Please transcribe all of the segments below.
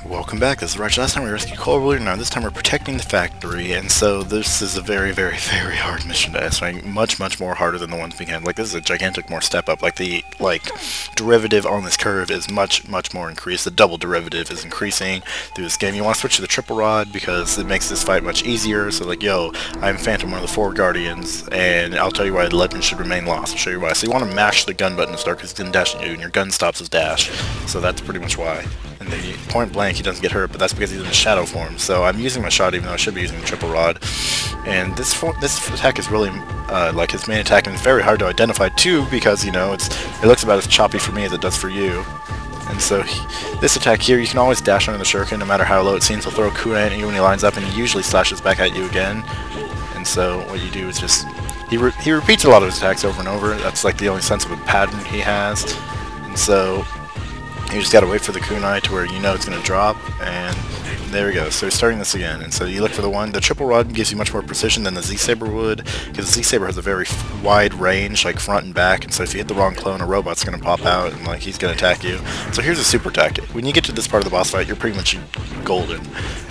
Welcome back, this is Rich. Last time we rescued Coral, now this time we're protecting the factory, and so this is a very, very, very hard mission to estimate. Much, much more harder than the ones we had. Like, this is a gigantic more step up. Like, the, derivative on this curve is much, much more increased. The double derivative is increasing through this game. You want to switch to the triple rod because it makes this fight much easier. So, like, yo, I'm Phantom, one of the 4 Guardians, and I'll tell you why the legend should remain lost. I'll show you why. So you want to mash the gun button to start because it's going to dash at you, and your gun stops his dash. So that's pretty much why. And then point blank, he doesn't get hurt, but that's because he's in a shadow form. So I'm using my shot even though I should be using the triple rod. And this attack is really like his main attack, and it's very hard to identify too because, you know, it looks about as choppy for me as it does for you. And so this attack here, you can always dash under the shuriken no matter how low it seems. He'll throw a kunai at you when he lines up, and he usually slashes back at you again. And so what you do is just he repeats a lot of his attacks over and over. That's like the only sense of a pattern he has. And so you just gotta wait for the kunai to where you know it's gonna drop, and there we go. So starting this again, and so you look for the triple rod gives you much more precision than the Z-Saber would, because the Z-Saber has a very wide range, like front and back, and so if you hit the wrong clone, a robot's gonna pop out, and like he's gonna attack you. So here's a super tactic. When you get to this part of the boss fight, you're pretty much golden.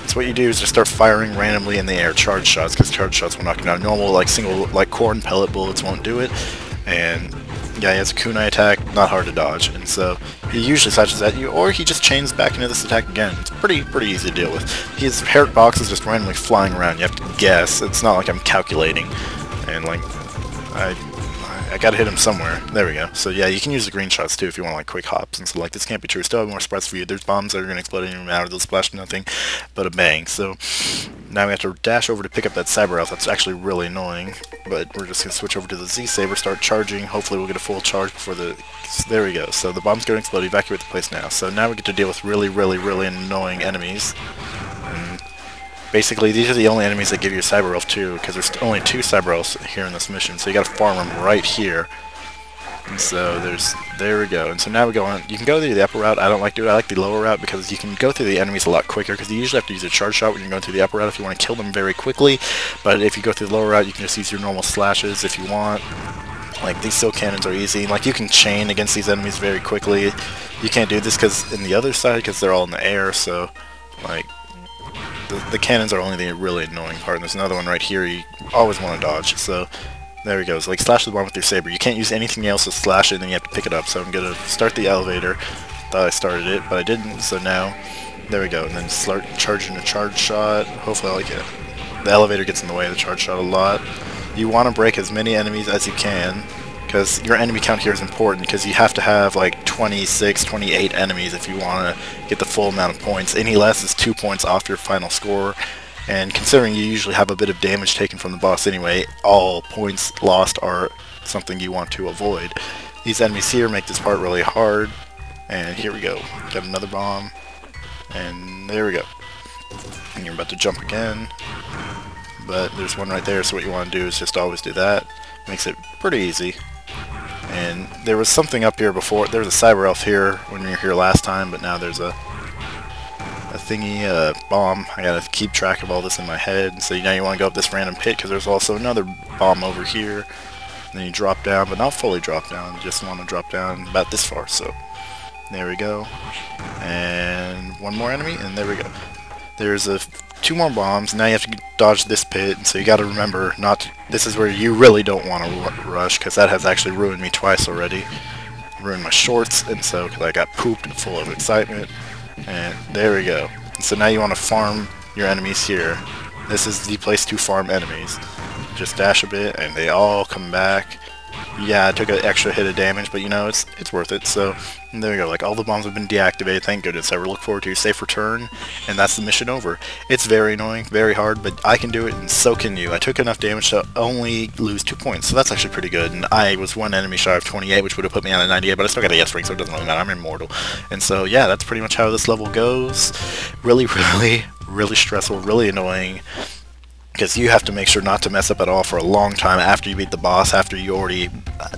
So what you do is just start firing randomly in the air charge shots, because charge shots will knock you down. Normal, like single, like corn pellet bullets won't do it, and yeah, he has a kunai attack, not hard to dodge, and so he usually slashes at you, or he just chains back into this attack again. It's pretty easy to deal with. His Herrick box is just randomly flying around. You have to guess. It's not like I'm calculating, and like I gotta hit him somewhere. There we go. So yeah, you can use the green shots too if you want like quick hops, and so like this can't be true. Still have more spreads for you. There's bombs that are gonna explode in your matter. They'll splash nothing but a bang. So now we have to dash over to pick up that Cyber Elf. That's actually really annoying, but we're just going to switch over to the Z-Saber, start charging. Hopefully we'll get a full charge before the... There we go. So the bomb's going to explode. Evacuate the place now. So now we get to deal with really annoying enemies. And basically, these are the only enemies that give you a Cyber Elf too, because there's only 2 Cyber Elves here in this mission. So you got to farm them right here. And so there we go. And so now we go on. You can go through the upper route. I don't like to do it. I like the lower route because you can go through the enemies a lot quicker, because you usually have to use a charge shot when you're going through the upper route if you want to kill them very quickly. But if you go through the lower route, you can just use your normal slashes if you want. Like, these silk cannons are easy. Like, you can chain against these enemies very quickly. You can't do this because in the other side, because they're all in the air, so like the cannons are only the really annoying part. And there's another one right here you always want to dodge. So there we go. So like slash the bomb with your saber. You can't use anything else to slash it, and then you have to pick it up. So I'm gonna start the elevator. Thought I started it, but I didn't. So now, there we go. And then start charging a charge shot. Hopefully I'll get it. The elevator gets in the way of the charge shot a lot. You want to break as many enemies as you can, because your enemy count here is important, because you have to have like 26, 28 enemies if you want to get the full amount of points. Any less is 2 points off your final score. And considering you usually have a bit of damage taken from the boss anyway, all points lost are something you want to avoid. These enemies here make this part really hard. And here we go. Got another bomb. And there we go. And you're about to jump again. But there's one right there, so what you want to do is just always do that. Makes it pretty easy. And there was something up here before. There was a Cyber Elf here when you were here last time, but now there's a bomb. I gotta keep track of all this in my head. So now you want to go up this random pit, because there's also another bomb over here. And then you drop down, but not fully drop down. You just want to drop down about this far. So there we go. And one more enemy, and there we go. There's 2 more bombs. Now you have to dodge this pit, and so you got to remember not to, this is where you really don't want to rush, because that has actually ruined me twice already. Ruined my shorts, and so because I got pooped full of excitement. And there we go. And so now you want to farm your enemies here. This is the place to farm enemies. Just dash a bit and they all come back. Yeah, I took an extra hit of damage, but you know, it's worth it. So there we go. Like, all the bombs have been deactivated, thank goodness. I look forward to your safe return, and that's the mission over. It's very annoying, very hard, but I can do it, and so can you. I took enough damage to only lose 2 points, so that's actually pretty good. And I was 1 enemy shy of 28, which would have put me on a 98, but I still got a yes ring, so it doesn't really matter. I'm immortal. And so yeah, that's pretty much how this level goes. Really stressful, really annoying, because you have to make sure not to mess up at all for a long time after you beat the boss, after you already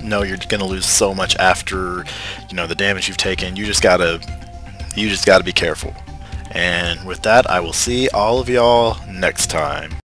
know you're going to lose so much after, you know, the damage you've taken. You just gotta be careful. And with that, I will see all of y'all next time.